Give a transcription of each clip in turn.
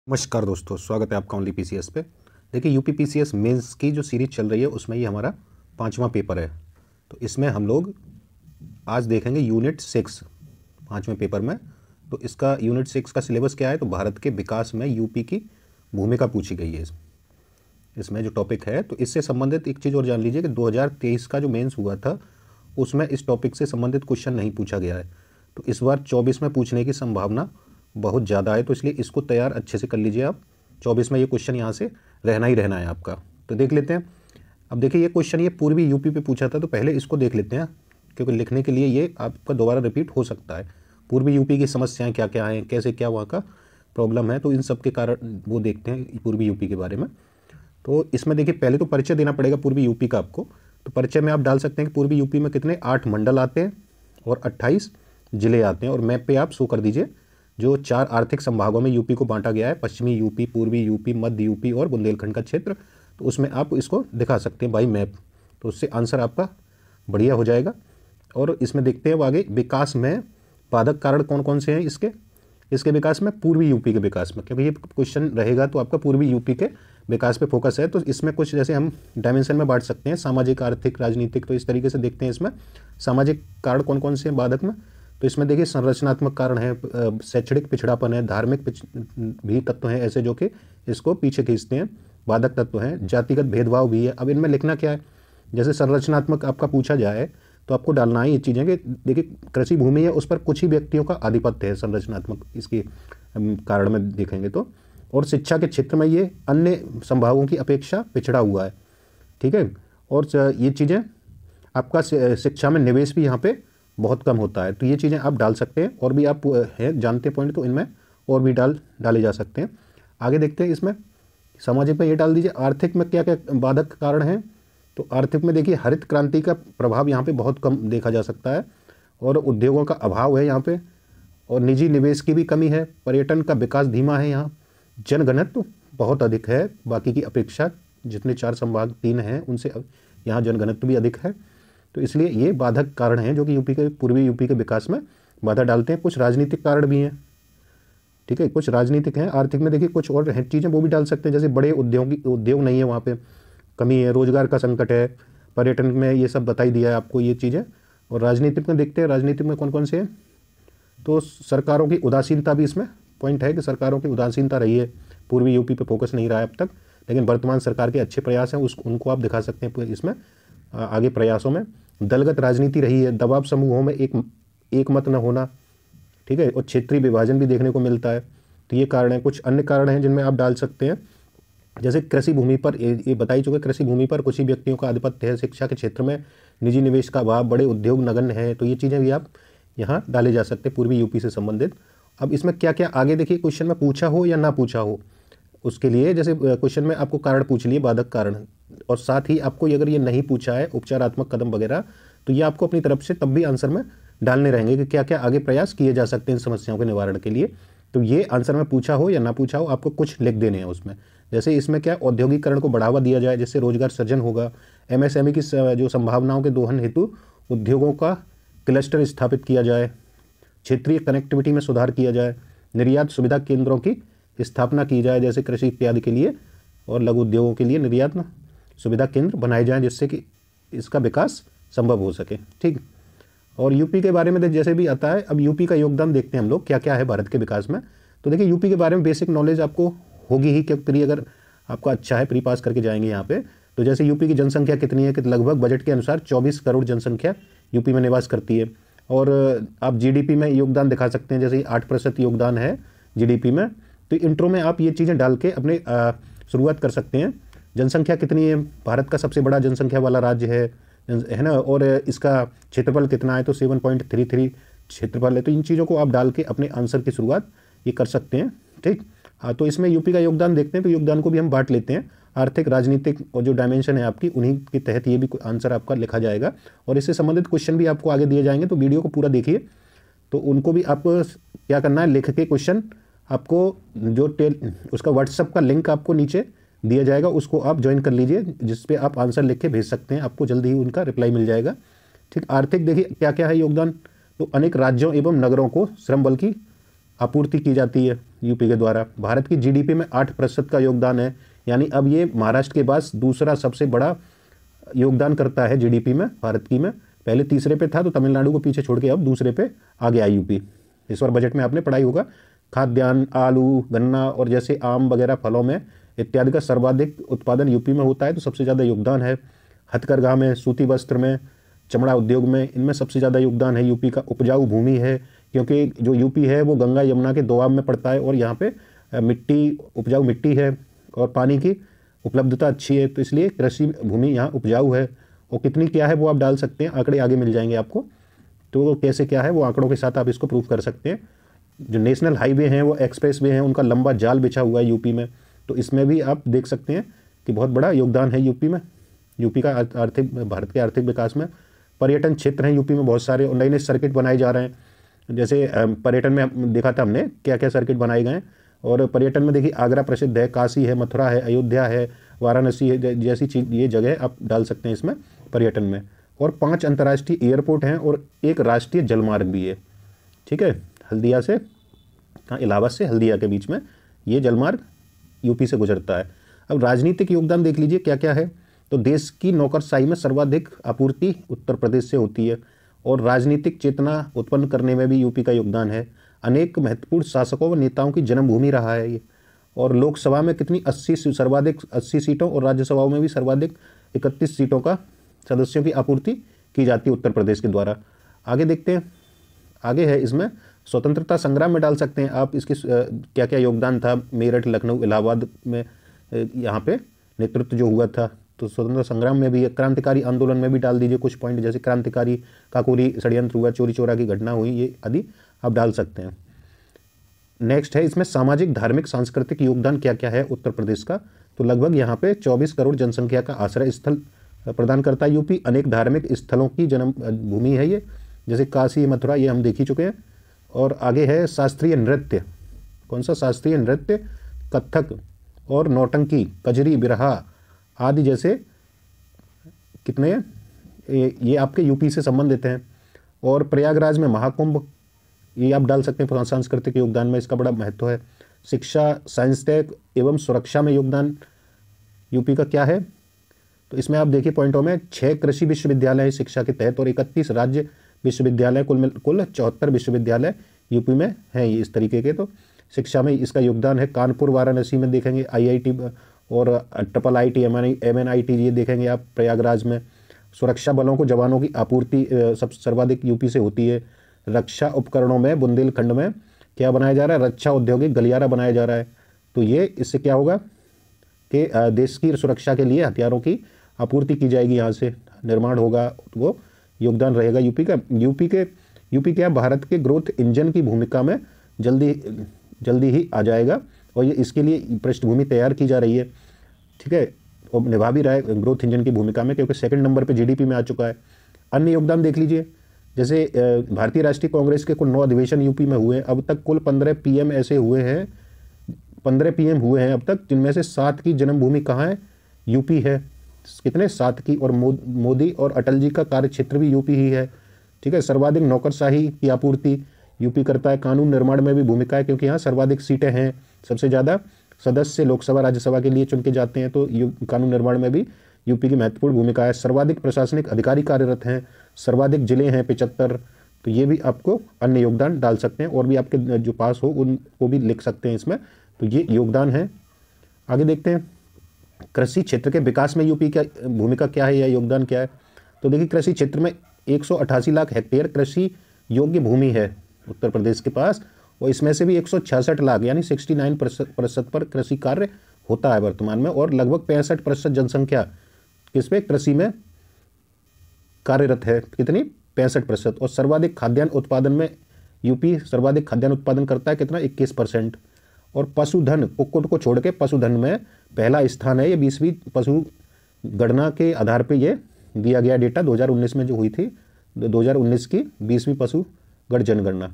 नमस्कार दोस्तों, स्वागत है आपका ओनली पीसीएस पे। देखिए, यूपी पीसीएस मेंस की जो सीरीज चल रही है उसमें ये हमारा 5वां पेपर है। तो इसमें हम लोग आज देखेंगे यूनिट 6 5वें पेपर में। तो इसका यूनिट 6 का सिलेबस क्या है? तो भारत के विकास में यूपी की भूमिका पूछी गई है इसमें जो टॉपिक है। तो इससे संबंधित एक चीज़ और जान लीजिए कि 2023 का जो मेंस हुआ था उसमें इस टॉपिक से संबंधित क्वेश्चन नहीं पूछा गया है। तो इस बार 24 में पूछने की संभावना बहुत ज़्यादा है, तो इसलिए इसको तैयार अच्छे से कर लीजिए आप। 24 में ये क्वेश्चन यहाँ से रहना ही रहना है आपका। तो देख लेते हैं। अब देखिए, ये क्वेश्चन ये पूर्वी यूपी पे पूछा था, तो पहले इसको देख लेते हैं क्योंकि लिखने के लिए ये आपका दोबारा रिपीट हो सकता है। पूर्वी यूपी की समस्याएं क्या क्या हैं, कैसे क्या वहाँ का प्रॉब्लम है, तो इन सब के कारण वो देखते हैं पूर्वी यूपी के बारे में। तो इसमें देखिए, पहले तो परिचय देना पड़ेगा पूर्वी यूपी का आपको। तो परिचय में आप डाल सकते हैं कि पूर्वी यूपी में कितने 8 मंडल आते हैं और 28 जिले आते हैं। और मैप पे आप शो कर दीजिए जो 4 आर्थिक संभागों में यूपी को बांटा गया है, पश्चिमी यूपी, पूर्वी यूपी, मध्य यूपी और बुंदेलखंड का क्षेत्र। तो उसमें आप इसको दिखा सकते हैं बाई मैप। तो उससे आंसर आपका बढ़िया हो जाएगा। और इसमें देखते हैं आगे, विकास में बाधक कारण कौन कौन से हैं इसके विकास में, पूर्वी यूपी के विकास में, क्योंकि ये क्वेश्चन रहेगा तो आपका पूर्वी यूपी के विकास पे फोकस है। तो इसमें कुछ जैसे हम डायमेंशन में बांट सकते हैं, सामाजिक, आर्थिक, राजनीतिक। तो इस तरीके से देखते हैं इसमें सामाजिक कारण कौन कौन से हैं बाधक में। तो इसमें देखिए, संरचनात्मक कारण है, शैक्षणिक पिछड़ापन है, धार्मिक भी तत्व हैं ऐसे जो कि इसको पीछे खींचते हैं, बाधक तत्व हैं, जातिगत भेदभाव भी है। अब इनमें लिखना क्या है? जैसे संरचनात्मक आपका पूछा जाए तो आपको डालना ही ये चीज़ें कि देखिए, कृषि भूमि है, उस पर कुछ ही व्यक्तियों का आधिपत्य है, संरचनात्मक इसके कारण में देखेंगे तो। और शिक्षा के क्षेत्र में ये अन्य संभागों की अपेक्षा पिछड़ा हुआ है, ठीक है। और ये चीज़ें आपका शिक्षा में निवेश भी यहाँ पे बहुत कम होता है। तो ये चीज़ें आप डाल सकते हैं। और भी आप हैं जानते पॉइंट तो इनमें और भी डाले जा सकते हैं। आगे देखते हैं, इसमें सामाजिक में ये डाल दीजिए आर्थिक में क्या क्या बाधक कारण हैं। तो आर्थिक में देखिए, हरित क्रांति का प्रभाव यहाँ पे बहुत कम देखा जा सकता है और उद्योगों का अभाव है यहाँ पे, और निजी निवेश की भी कमी है, पर्यटन का विकास धीमा है, यहाँ जनघनत्व बहुत अधिक है बाकी की अपेक्षा, जितने 4 संभाग 3 हैं उनसे यहाँ जनघनत्व भी अधिक है। तो इसलिए ये बाधक कारण हैं जो कि यूपी के पूर्वी यूपी के विकास में बाधा डालते हैं। कुछ राजनीतिक कारण भी हैं, ठीक है, कुछ राजनीतिक हैं। आर्थिक में देखिए कुछ और चीज़ें वो भी डाल सकते हैं, जैसे बड़े उद्योग नहीं है, वहाँ पे कमी है, रोजगार का संकट है, पर्यटन में ये सब बताई दिया है आपको ये चीज़ें। और राजनीतिक में देखते हैं, राजनीतिक में कौन कौन से हैं। तो सरकारों की उदासीनता भी इसमें पॉइंट है कि सरकारों की उदासीनता रही है, पूर्वी यूपी पर फोकस नहीं रहा है अब तक, लेकिन वर्तमान सरकार के अच्छे प्रयास हैं उनको आप दिखा सकते हैं इसमें आगे प्रयासों में। दलगत राजनीति रही है, दबाव समूहों में एक मत न होना, ठीक है, और क्षेत्रीय विभाजन भी देखने को मिलता है। तो ये कारण है। कुछ अन्य कारण हैं जिनमें आप डाल सकते हैं, जैसे कृषि भूमि पर ये बता ही चुके, कृषि भूमि पर कुछ ही व्यक्तियों का आधिपत्य है, शिक्षा के क्षेत्र में निजी निवेश का अभाव, बड़े उद्योग नगण्य है। तो ये चीज़ें भी आप यहाँ डाले जा सकते हैं पूर्वी यूपी से संबंधित। अब इसमें क्या क्या आगे देखिए, क्वेश्चन में पूछा हो या ना पूछा हो, उसके लिए जैसे क्वेश्चन में आपको कारण पूछ लिए, बाधक कारण, और साथ ही आपको अगर ये नहीं पूछा है उपचारात्मक कदम वगैरह, तो ये आपको अपनी तरफ से तब भी आंसर में डालने रहेंगे कि क्या क्या आगे प्रयास किए जा सकते हैं इन समस्याओं के निवारण के लिए। तो ये आंसर में पूछा हो या ना पूछा हो, आपको कुछ लिख देने हैं उसमें। जैसे इसमें क्या, औद्योगिकरण को बढ़ावा दिया जाए जिससे रोजगार सृजन होगा, एमएसएमई की जो संभावनाओं के दोहन हेतु उद्योगों का क्लस्टर स्थापित किया जाए, क्षेत्रीय कनेक्टिविटी में सुधार किया जाए, निर्यात सुविधा केंद्रों की स्थापना की जाए जैसे कृषि इत्यादि के लिए, और लघु उद्योगों के लिए निर्यात सुविधा केंद्र बनाए जाएं जिससे कि इसका विकास संभव हो सके, ठीक। और यूपी के बारे में जैसे भी आता है, अब यूपी का योगदान देखते हैं हम लोग क्या क्या है भारत के विकास में। तो देखिए, यूपी के बारे में बेसिक नॉलेज आपको होगी ही, क्योंकि प्री अगर आपका अच्छा है, प्री पास करके जाएंगे यहाँ पे। तो जैसे यूपी की जनसंख्या कितनी है कि लगभग बजट के अनुसार 24 करोड़ जनसंख्या यूपी में निवास करती है। और आप जीडीपी में योगदान दिखा सकते हैं, जैसे 8% योगदान है जीडीपी में। तो इंट्रो में आप ये चीज़ें डाल के अपने शुरुआत कर सकते हैं। जनसंख्या कितनी है, भारत का सबसे बड़ा जनसंख्या वाला राज्य है ना, और इसका क्षेत्रफल कितना है, तो 7.33 क्षेत्रफल है। तो इन चीज़ों को आप डाल के अपने आंसर की शुरुआत ये कर सकते हैं, ठीक। हाँ, तो इसमें यूपी का योगदान देखते हैं, तो योगदान को भी हम बांट लेते हैं, आर्थिक, राजनीतिक और जो डायमेंशन है आपकी, उन्हीं के तहत ये भी आंसर आपका लिखा जाएगा। और इससे संबंधित क्वेश्चन भी आपको आगे दिए जाएंगे, तो वीडियो को पूरा देखिए। तो उनको भी आपको क्या करना है, लिख के क्वेश्चन आपको जो उसका व्हाट्सअप का लिंक आपको नीचे दिया जाएगा, उसको आप ज्वाइन कर लीजिए, जिस पे आप आंसर लिख के भेज सकते हैं, आपको जल्दी ही उनका रिप्लाई मिल जाएगा, ठीक। आर्थिक देखिए क्या क्या है योगदान। तो अनेक राज्यों एवं नगरों को श्रम बल की आपूर्ति की जाती है यूपी के द्वारा। भारत की जीडीपी में 8% का योगदान है, यानी अब ये महाराष्ट्र के बाद दूसरा सबसे बड़ा योगदान करता है जीडीपी में भारत की में। पहले तीसरे पे था तो तमिलनाडु को पीछे छोड़ के अब दूसरे पे आ गया यूपी। इस बार बजट में आपने पढ़ाई होगा, खाद्यान्न, आलू, गन्ना और जैसे आम वगैरह फलों में इत्यादि का सर्वाधिक उत्पादन यूपी में होता है, तो सबसे ज़्यादा योगदान है। हथकरघा में, सूती वस्त्र में, चमड़ा उद्योग में, इनमें सबसे ज़्यादा योगदान है यूपी का। उपजाऊ भूमि है, क्योंकि जो यूपी है वो गंगा यमुना के दोआब में पड़ता है और यहाँ पे मिट्टी, उपजाऊ मिट्टी है और पानी की उपलब्धता अच्छी है, तो इसलिए कृषि भूमि यहाँ उपजाऊ है। और कितनी क्या है वो आप डाल सकते हैं, आंकड़े आगे मिल जाएंगे आपको, तो कैसे क्या है वो आंकड़ों के साथ आप इसको प्रूव कर सकते हैं। जो नेशनल हाईवे हैं वो एक्सप्रेस वे हैं, उनका लंबा जाल बिछा हुआ है यूपी में, तो इसमें भी आप देख सकते हैं कि बहुत बड़ा योगदान है यूपी में, यूपी का आर्थिक, भारत के आर्थिक विकास में। पर्यटन क्षेत्र हैं यूपी में बहुत सारे, और नए नए सर्किट बनाए जा रहे हैं। जैसे पर्यटन में देखा था हमने क्या क्या सर्किट बनाए गए हैं, और पर्यटन में देखिए आगरा प्रसिद्ध है, काशी है, मथुरा है, अयोध्या है, वाराणसी है, जैसी चीज ये जगह आप डाल सकते हैं इसमें पर्यटन में। और 5 अंतर्राष्ट्रीय एयरपोर्ट हैं और एक राष्ट्रीय जलमार्ग भी है। ठीक है, हल्दिया से, हाँ इलाहाबाद से हल्दिया के बीच में ये जलमार्ग यूपी से गुजरता है। अब राजनीतिक योगदान देख लीजिए क्या क्या है। तो देश की नौकरशाही में सर्वाधिक आपूर्ति उत्तर प्रदेश से होती है, और राजनीतिक चेतना उत्पन्न करने में भी यूपी का योगदान है। अनेक महत्वपूर्ण शासकों व नेताओं की जन्मभूमि रहा है ये। और लोकसभा में कितनी 80 सर्वाधिक 80 सीटों और राज्यसभाओं में भी सर्वाधिक 31 सीटों का सदस्यों की आपूर्ति की जाती है उत्तर प्रदेश के द्वारा। आगे देखते हैं, आगे है इसमें स्वतंत्रता संग्राम में डाल सकते हैं आप इसके क्या क्या योगदान था। मेरठ, लखनऊ, इलाहाबाद में यहाँ पे नेतृत्व जो हुआ था, तो स्वतंत्रता संग्राम में भी, क्रांतिकारी आंदोलन में भी डाल दीजिए कुछ पॉइंट, जैसे क्रांतिकारी काकोरी षड्यंत्र हुआ, चोरी चोरा की घटना हुई, ये आदि आप डाल सकते हैं। नेक्स्ट है इसमें सामाजिक, धार्मिक, सांस्कृतिक योगदान क्या क्या है उत्तर प्रदेश का। तो लगभग यहाँ पे 24 करोड़ जनसंख्या का आश्रय स्थल प्रदान करता है यूपी। अनेक धार्मिक स्थलों की जन्म भूमि है ये, जैसे काशी, मथुरा, ये हम देख ही चुके हैं। और आगे है शास्त्रीय नृत्य। कौन सा शास्त्रीय नृत्य? कथक और नौटंकी, कजरी, बिरहा आदि जैसे कितने ये आपके यूपी से संबंधित हैं। और प्रयागराज में महाकुंभ, ये आप डाल सकते हैं सांस्कृतिक योगदान में, इसका बड़ा महत्व है। शिक्षा, साइंस टेक एवं सुरक्षा में योगदान यूपी का क्या है, तो इसमें आप देखिए पॉइंटों में 6 कृषि विश्वविद्यालय हैं शिक्षा के तहत, और 31 राज्य विश्वविद्यालय, कुल 74 विश्वविद्यालय यूपी में हैं ये इस तरीके के। तो शिक्षा में इसका योगदान है। कानपुर, वाराणसी में देखेंगे IIT और IIIT, MNIT ये देखेंगे आप प्रयागराज में। सुरक्षा बलों को जवानों की आपूर्ति सब सर्वाधिक यूपी से होती है। रक्षा उपकरणों में बुंदेलखंड में क्या बनाया जा रहा है, रक्षा औद्योगिक गलियारा बनाया जा रहा है। तो ये इससे क्या होगा कि देश की सुरक्षा के लिए हथियारों की आपूर्ति की जाएगी, यहाँ से निर्माण होगा, तो वो योगदान रहेगा यूपी का। यूपी क्या भारत के ग्रोथ इंजन की भूमिका में जल्दी ही आ जाएगा, और ये इसके लिए पृष्ठभूमि तैयार की जा रही है। ठीक है, और निभा भी रहा है ग्रोथ इंजन की भूमिका में, क्योंकि 2nd नंबर पे जीडीपी में आ चुका है। अन्य योगदान देख लीजिए, जैसे भारतीय राष्ट्रीय कांग्रेस के कुल 9 अधिवेशन यूपी में हुए हैं अब तक। कुल 15 PM ऐसे हुए हैं, 15 PM हुए हैं अब तक, जिनमें से 7 की जन्मभूमि कहाँ है, यूपी है। कितने? 7 की। और मोदी और अटल जी का कार्य क्षेत्र भी यूपी ही है। ठीक है, सर्वाधिक नौकरशाही की आपूर्ति यूपी करता है। कानून निर्माण में भी भूमिका है, क्योंकि यहाँ सर्वाधिक सीटें हैं, सबसे ज़्यादा सदस्य लोकसभा राज्यसभा के लिए चुन के जाते हैं, तो कानून निर्माण में भी यूपी की महत्वपूर्ण भूमिका है। सर्वाधिक प्रशासनिक अधिकारी कार्यरत हैं, सर्वाधिक जिले हैं 75, तो ये भी आपको अन्य योगदान डाल सकते हैं, और भी आपके जो पास हो उनको भी लिख सकते हैं इसमें। तो ये योगदान है। आगे देखते हैं कृषि क्षेत्र के विकास में यूपी का भूमिका क्या है या योगदान क्या है। तो देखिए कृषि क्षेत्र में 188 लाख हेक्टेयर कृषि योग्य भूमि है उत्तर प्रदेश के पास, और इसमें से भी 166 लाख यानी 69% पर कृषि कार्य होता है वर्तमान में, और लगभग 65% जनसंख्या किस पे, कृषि में कार्यरत है। कितनी? 65%। और सर्वाधिक खाद्यान्न उत्पादन में यूपी सर्वाधिक खाद्यान्न उत्पादन करता है, कितना? 21%। और पशुधन, कुक्कुट को छोड़ के पशुधन में पहला स्थान है। ये 20वीं पशु गणना के आधार पे ये दिया गया डेटा 2019 में जो हुई थी, 2019 की 20वीं पशुगण जनगणना।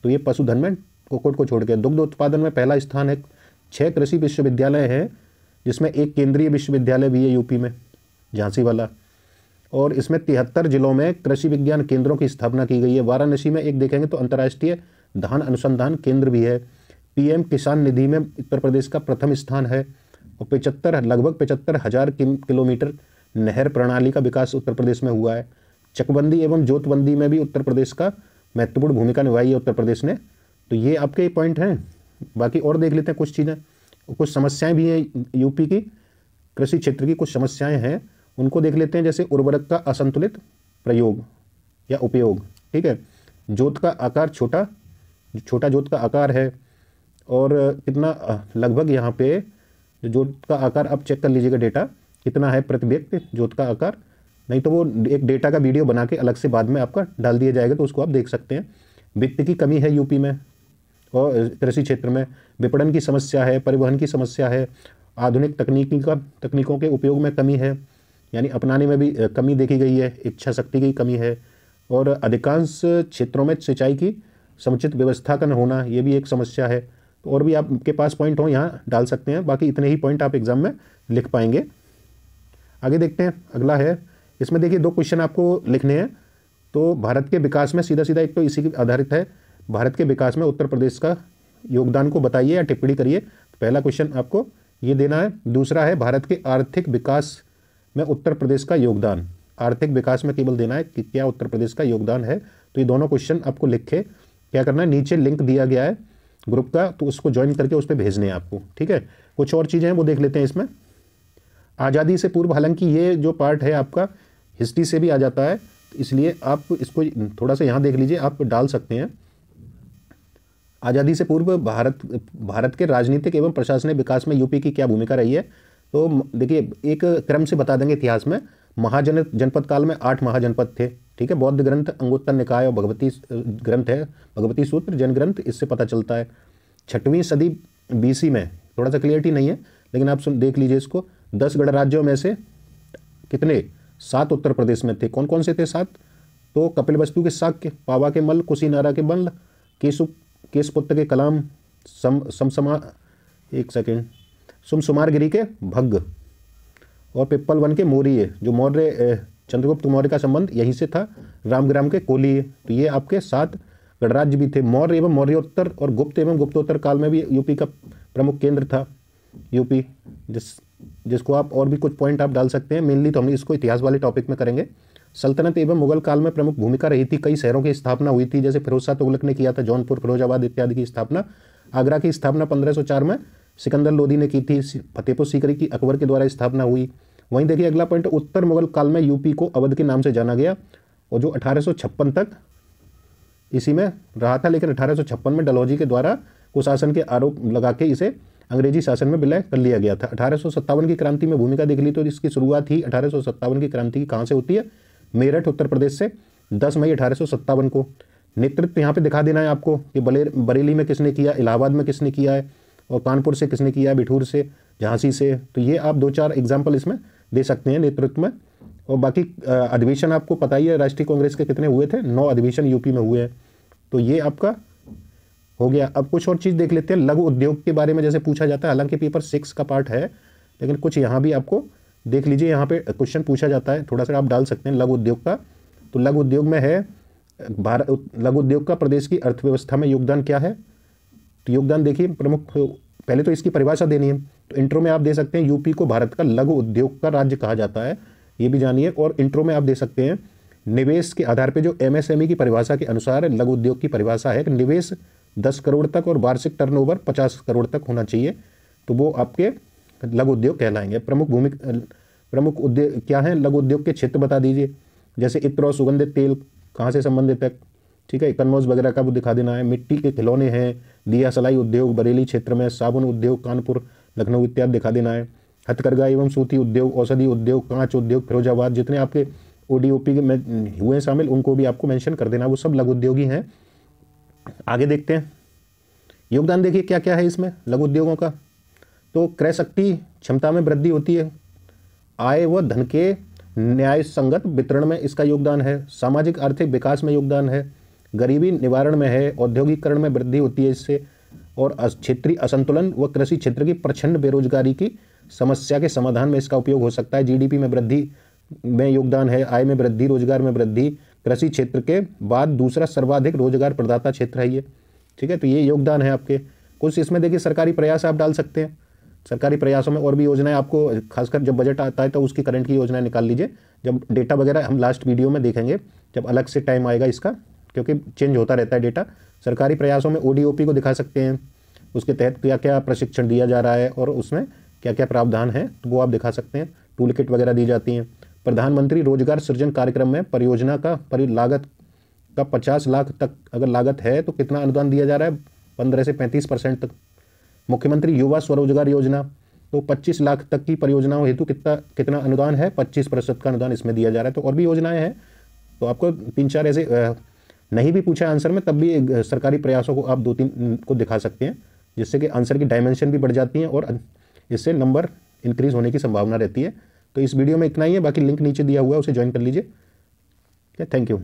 तो ये पशुधन में कुक्कुट को छोड़ के। दुग्ध उत्पादन में पहला स्थान है। 6 कृषि विश्वविद्यालय हैं, जिसमें एक केंद्रीय विश्वविद्यालय भी है यूपी में, झांसी वाला। और इसमें 73 जिलों में कृषि विज्ञान केंद्रों की स्थापना की गई है। वाराणसी में एक देखेंगे तो अंतर्राष्ट्रीय धान अनुसंधान केंद्र भी है। पीएम किसान निधि में उत्तर प्रदेश का प्रथम स्थान है। और लगभग 75,000 किलोमीटर नहर प्रणाली का विकास उत्तर प्रदेश में हुआ है। चकबंदी एवं जोतबंदी में भी उत्तर प्रदेश का महत्वपूर्ण भूमिका निभाई है उत्तर प्रदेश ने। तो ये आपके पॉइंट हैं। बाकी और देख लेते हैं कुछ चीज़ें, कुछ समस्याएं भी हैं यूपी की, कृषि क्षेत्र की कुछ समस्याएं हैं, उनको देख लेते हैं। जैसे उर्वरक का असंतुलित प्रयोग या उपयोग, ठीक है। जोत का आकार छोटा जोत का आकार है। और कितना लगभग यहाँ पे जो जोत का आकार आप चेक कर लीजिएगा डेटा कितना है प्रति व्यक्ति जोत का आकार, नहीं तो वो एक डेटा का वीडियो बना के अलग से बाद में आपका डाल दिया जाएगा, तो उसको आप देख सकते हैं। वित्त की कमी है यूपी में और कृषि क्षेत्र में। विपणन की समस्या है, परिवहन की समस्या है, आधुनिक तकनीकों के उपयोग में कमी है, यानी अपनाने में भी कमी देखी गई है, इच्छा शक्ति की कमी है। और अधिकांश क्षेत्रों में सिंचाई की समुचित व्यवस्था का न होना, ये भी एक समस्या है। तो और भी आपके पास पॉइंट हो यहाँ डाल सकते हैं, बाकी इतने ही पॉइंट आप एग्जाम में लिख पाएंगे। आगे देखते हैं, अगला है, इसमें देखिए 2 क्वेश्चन आपको लिखने हैं। तो भारत के विकास में सीधा सीधा एक तो इसी के आधारित है, भारत के विकास में उत्तर प्रदेश का योगदान को बताइए या टिप्पणी करिए। तो पहला क्वेश्चन आपको ये देना है। दूसरा है भारत के आर्थिक विकास में उत्तर प्रदेश का योगदान। आर्थिक विकास में केवल देना है कि क्या उत्तर प्रदेश का योगदान है। तो ये दोनों क्वेश्चन आपको लिख के क्या करना है, नीचे लिंक दिया गया है ग्रुप का, तो उसको ज्वाइन करके उस पर भेजने हैं आपको, ठीक है। कुछ और चीज़ें हैं वो देख लेते हैं इसमें। आज़ादी से पूर्व, हालांकि ये जो पार्ट है आपका हिस्ट्री से भी आ जाता है, इसलिए आप इसको थोड़ा सा यहाँ देख लीजिए, आप डाल सकते हैं। आज़ादी से पूर्व भारत के राजनीतिक एवं प्रशासनिक विकास में यूपी की क्या भूमिका रही है। तो देखिए एक क्रम से बता देंगे इतिहास में। जनपद काल में 8 महाजनपद थे, ठीक है। बौद्ध ग्रंथ अंगुत्तर निकाय और भगवती ग्रंथ है, भगवती सूत्र जैन ग्रंथ, इससे पता चलता है। 6वीं सदी BC में, थोड़ा सा क्लियरिटी नहीं है लेकिन आप देख लीजिए इसको, 10 गणराज्यों में से कितने, 7 उत्तर प्रदेश में थे। कौन कौन से थे 7? तो कपिलवस्तु के शाक्य, पावा के मल्ल, कुशीनारा के बल्ल, केशपुत्र के कलाम, सुमसुमारगिरी के भग्ग और पिप्पलवन के मौर्य, जो मौर्य चंद्रगुप्त मौर्य का संबंध यहीं से था, रामग्राम के कोली। तो ये आपके 7 गणराज्य भी थे। मौर्य एवं मौर्योत्तर और गुप्त एवं गुप्तोत्तर काल में भी यूपी का प्रमुख केंद्र था यूपी, जिसको आप और भी कुछ पॉइंट आप डाल सकते हैं। मेनली तो हम इसको इतिहास वाले टॉपिक में करेंगे। सल्तनत एवं मुगल काल में प्रमुख भूमिका रही थी, कई शहरों की स्थापना हुई थी, जैसे फिरोज शाह तुगलक ने किया था जौनपुर, फिरोजाबाद इत्यादि की स्थापना। आगरा की स्थापना 1504 में सिकंदर लोदी ने की थी। फतेहपुर सीकरी की अकबर के द्वारा स्थापना हुई। वहीं देखिए अगला पॉइंट, उत्तर मुगल काल में यूपी को अवध के नाम से जाना गया, और जो 1856 तक इसी में रहा था, लेकिन 1856 में डलहौजी के द्वारा कुशासन के आरोप लगा के इसे अंग्रेजी शासन में विलय कर लिया गया था। 1857 की क्रांति में भूमिका देख ली तो इसकी शुरुआत ही 1857 की क्रांति की कहाँ से होती है, मेरठ उत्तर प्रदेश से, 10 मई 1857 को। नेतृत्व यहाँ पे दिखा देना है आपको कि बरेली में किसने किया, इलाहाबाद में किसने किया है, और कानपुर से किसने किया है, बिठूर से, झांसी से। तो ये आप 2-4 एग्जाम्पल इसमें दे सकते हैं नेतृत्व में। और बाकी अधिवेशन आपको पता ही है राष्ट्रीय कांग्रेस के कितने हुए थे, 9 अधिवेशन यूपी में हुए हैं। तो ये आपका हो गया। अब कुछ और चीज़ देख लेते हैं, लघु उद्योग के बारे में जैसे पूछा जाता है, हालांकि पेपर 6 का पार्ट है, लेकिन कुछ यहाँ भी आपको देख लीजिए, यहाँ पे क्वेश्चन पूछा जाता है, थोड़ा सा आप डाल सकते हैं लघु उद्योग का। तो लघु उद्योग में है लघु उद्योग का प्रदेश की अर्थव्यवस्था में योगदान क्या है। तो योगदान देखिए प्रमुख, पहले तो इसकी परिभाषा देनी है। तो इंट्रो में आप दे सकते हैं यूपी को भारत का लघु उद्योग का राज्य कहा जाता है, ये भी जानिए। और इंट्रो में आप दे सकते हैं निवेश के आधार पे, जो MSME की परिभाषा के अनुसार लघु उद्योग की परिभाषा है कि निवेश 10 करोड़ तक और वार्षिक टर्नओवर 50 करोड़ तक होना चाहिए, तो वो आपके लघु उद्योग कहलाएंगे। प्रमुख उद्योग क्या है, लघु उद्योग के क्षेत्र बता दीजिए, जैसे इत्र और सुगंधित तेल कहाँ से संबंधित है, ठीक है, कन्नौज वगैरह का वो दिखा देना है। मिट्टी के खिलौने हैं, दिया सलाई उद्योग बरेली क्षेत्र में, साबुन उद्योग कानपुर लखनऊ इत्यादि दिखा देना है। हथकरघा एवं सूती उद्योग, औषधि उद्योग, कांच उद्योग फिरोजाबाद, जितने आपके ODOP में हुए शामिल उनको भी आपको मेंशन कर देना, वो सब लघु उद्योगी हैं। आगे देखते हैं योगदान, देखिए क्या क्या है इसमें लघु उद्योगों का। तो क्रय शक्ति क्षमता में वृद्धि होती है, आय व धन के न्याय संगत वितरण में इसका योगदान है, सामाजिक आर्थिक विकास में योगदान है, गरीबी निवारण में है, औद्योगिकरण में वृद्धि होती है इससे, और क्षेत्रीय असंतुलन व कृषि क्षेत्र की प्रचंड बेरोजगारी की समस्या के समाधान में इसका उपयोग हो सकता है। GDP में वृद्धि में योगदान है, आय में वृद्धि, रोजगार में वृद्धि। कृषि क्षेत्र के बाद दूसरा सर्वाधिक रोजगार प्रदाता क्षेत्र है ये। ठीक है, तो ये योगदान है आपके। कुछ इसमें देखिए सरकारी प्रयास आप डाल सकते हैं, सरकारी प्रयासों में और भी योजनाएं आपको, खासकर जब बजट आता है तो उसकी करंट की योजनाएं निकाल लीजिए। जब डेटा वगैरह हम लास्ट वीडियो में देखेंगे, जब अलग से टाइम आएगा इसका, क्योंकि चेंज होता रहता है डेटा। सरकारी प्रयासों में ODOP को दिखा सकते हैं, उसके तहत क्या क्या प्रशिक्षण दिया जा रहा है और उसमें क्या क्या प्रावधान है, तो वो आप दिखा सकते हैं। टूल किट वगैरह दी जाती हैं। प्रधानमंत्री रोजगार सृजन कार्यक्रम में परियोजना का लागत का 50 लाख तक अगर लागत है तो कितना अनुदान दिया जा रहा है, 15 से 35% तक। मुख्यमंत्री युवा स्वरोजगार योजना, तो 25 लाख तक की परियोजनाओं हेतु कितना अनुदान है, 25% का अनुदान इसमें दिया जा रहा है। तो और भी योजनाएं हैं, तो आपको 3-4 ऐसे नहीं भी पूछा आंसर में तब भी सरकारी प्रयासों को आप 2-3 को दिखा सकते हैं, जिससे कि आंसर की डायमेंशन भी बढ़ जाती हैं और इससे नंबर इंक्रीज होने की संभावना रहती है। तो इस वीडियो में इतना ही है, बाकी लिंक नीचे दिया हुआ है, उसे ज्वाइन कर लीजिए। Thank you.